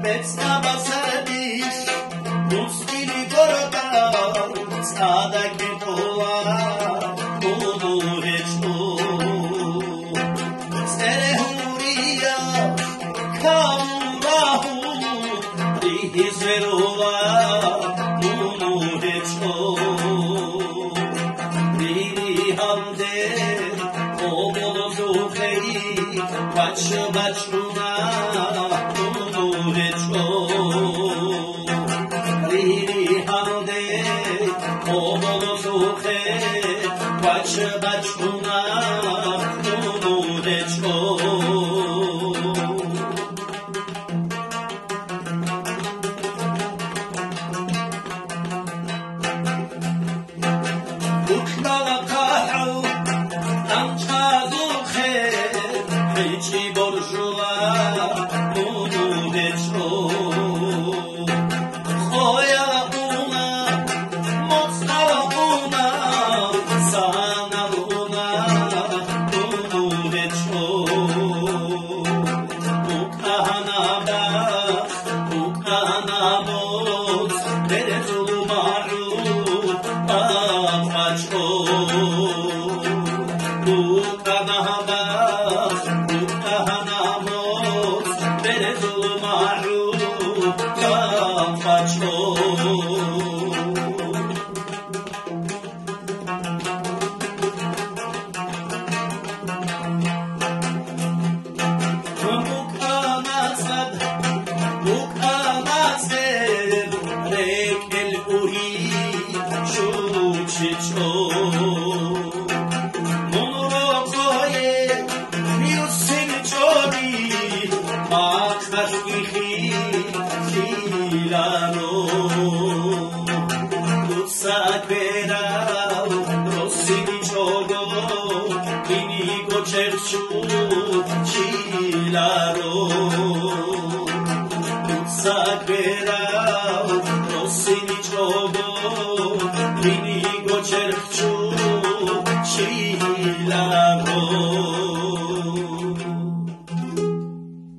Predstava sediš, pustili goroda, sada ketola, budu rečku. Sterehurija, kamurahu, prihizverova, budu rečku. Priri hamde, obodo zuheji, bačuna, Riri hamde, obodo zuhe, bačuna, budu dečko. Uknala kahal, amča zuhe, priči boržula, budu dečko. Sagrado, Rosini Chogo, Vini Gocher